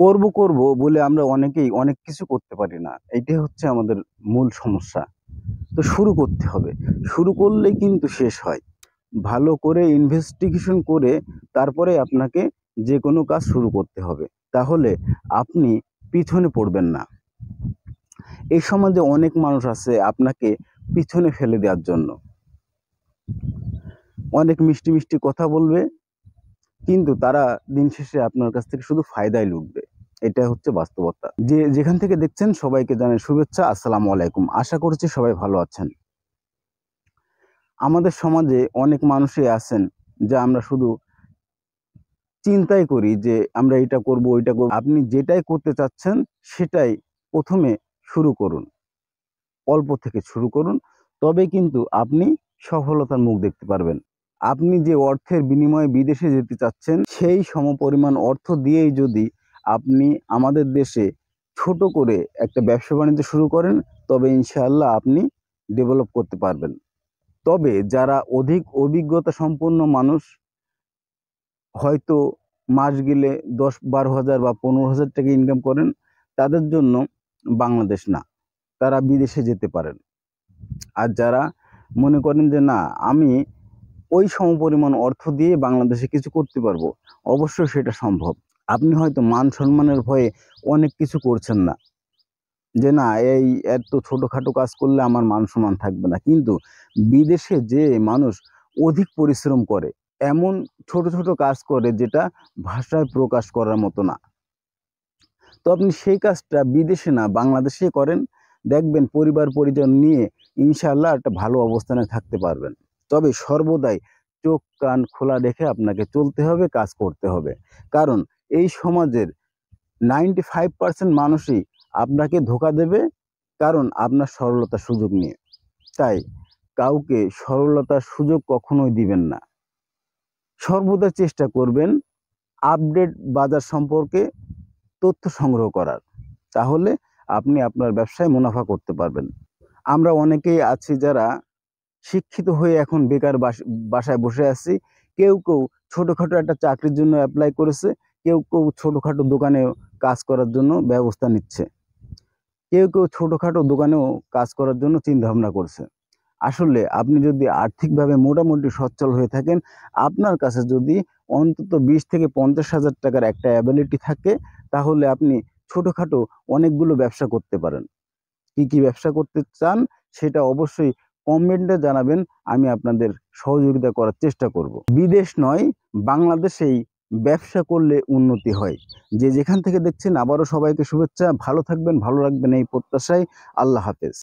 করব করব বলে আমরা অনেকেই অনেক কিছু করতে পারি না। এইটাই হচ্ছে আমাদের মূল সমস্যা। তো শুরু করতে হবে। শুরু করলেই কিন্তু শেষ হয়। ভালো করে ইনভেস্টিগেশন করে তারপরে আপনাকে যেকোনো কাজ শুরু করতে হবে। তাহলে আপনি পিছনে পড়বেন না। এই সমাজে অনেক মানুষ আছে আপনাকে পিছনে ফেলে দেওয়ার জন্য। অনেক মিষ্টি মিষ্টি কথা বলবে, কিন্তু তারা দিন শেষে আপনার কাছ থেকে শুধু ফায়দাই লুটবে। এটা হচ্ছে বাস্তবতা। যেখান থেকে দেখছেন সবাইকে জানাই শুভেচ্ছা। আসসালামু আলাইকুম। আশা করছি সবাই ভালো আছেন। আমাদের সমাজে অনেক মানুষই আছেন যা আমরা শুধু চিন্তাই করি যে আমরা এটা করব ওইটা করব। আপনি যেটাই করতে চাচ্ছেন সেটাই প্রথমে শুরু করুন। অল্প থেকে শুরু করুন। তবে কিন্তু আপনি সফলতার মুখ দেখতে পারবেন। আপনি যে অর্থের বিনিময়ে বিদেশে যেতে চাচ্ছেন সেই সমপরিমাণ অর্থ দিয়েই যদি আপনি আমাদের দেশে ছোট করে একটা ব্যবসা বাণিজ্য শুরু করেন, তবে ইনশাআল্লাহ আপনি ডেভেলপ করতে পারবেন। তবে যারা অধিক অভিজ্ঞতা সম্পন্ন মানুষ, হয়তো মাস গেলে ১০-১২ হাজার বা ১৫,০০০ টাকা ইনকাম করেন, তাদের জন্য বাংলাদেশ না, তারা বিদেশে যেতে পারেন। আর যারা মনে করেন যে না, আমি ওই সমপরিমাণ অর্থ দিয়ে বাংলাদেশে কিছু করতে পারবো, অবশ্যই সেটা সম্ভব। আপনি হয়তো মান সম্মানের ভয়ে অনেক কিছু করছেন না, যে না এই এত ছোটখাটো কাজ করলে আমার মান সম্মান থাকবে না। কিন্তু বিদেশে যে মানুষ অধিক পরিশ্রম করে, এমন ছোট ছোট কাজ করে যেটা ভাষায় প্রকাশ করার মতো না। তো আপনি সেই কাজটা বিদেশে না বাংলাদেশে করেন, দেখবেন পরিবার পরিজন নিয়ে ইনশাআল্লাহ একটা ভালো অবস্থানে থাকতে পারবেন। তবে সর্বদাই চোখ কান খোলা রেখে আপনাকে চলতে হবে, কাজ করতে হবে। কারণ এই সমাজের 95% মানুষই আপনাকে ধোঁকা দেবে, কারণ আপনার সরলতার সুযোগ নিয়ে। তাই কাউকে সরলতার সুযোগ কখনোই দিবেন না। সর্বদা চেষ্টা করবেন আপডেট বাজার সম্পর্কে তথ্য সংগ্রহ করার। তাহলে আপনি আপনার ব্যবসায় মুনাফা করতে পারবেন। আমরা অনেকেই আছি যারা শিক্ষিত হয়ে এখন বেকার বাসায় বসে আছি। কেউ কেউ ছোটখাটো একটা চাকরির জন্য অ্যাপ্লাই করেছে, কেউ কেউ ছোটখাটো দোকানে কাজ করার জন্য ব্যবস্থা নিচ্ছে, কেউ কেউ ছোটখাটো দোকানেও কাজ করার জন্য চিন্তা ভাবনা করছে। আসলে আপনি যদি আর্থিকভাবে মোটামুটি সচ্ছল হয়ে থাকেন, আপনার কাছে যদি অন্তত ২০ থেকে ৫০ হাজার টাকার একটা অ্যাবিলিটি থাকে, তাহলে আপনি ছোটখাটো অনেকগুলো ব্যবসা করতে পারেন। কি কি ব্যবসা করতে চান সেটা অবশ্যই কমেন্টে জানাবেন। আমি আপনাদের সহযোগিতা করার চেষ্টা করব। বিদেশ নয়, বাংলাদেশেই ব্যবসা করলে উন্নতি হয়। যে যেখান থেকে দেখছেন আবারও সবাইকে শুভেচ্ছা। ভালো থাকবেন, ভালো রাখবেন এই প্রত্যাশায়। আল্লাহ হাফেজ।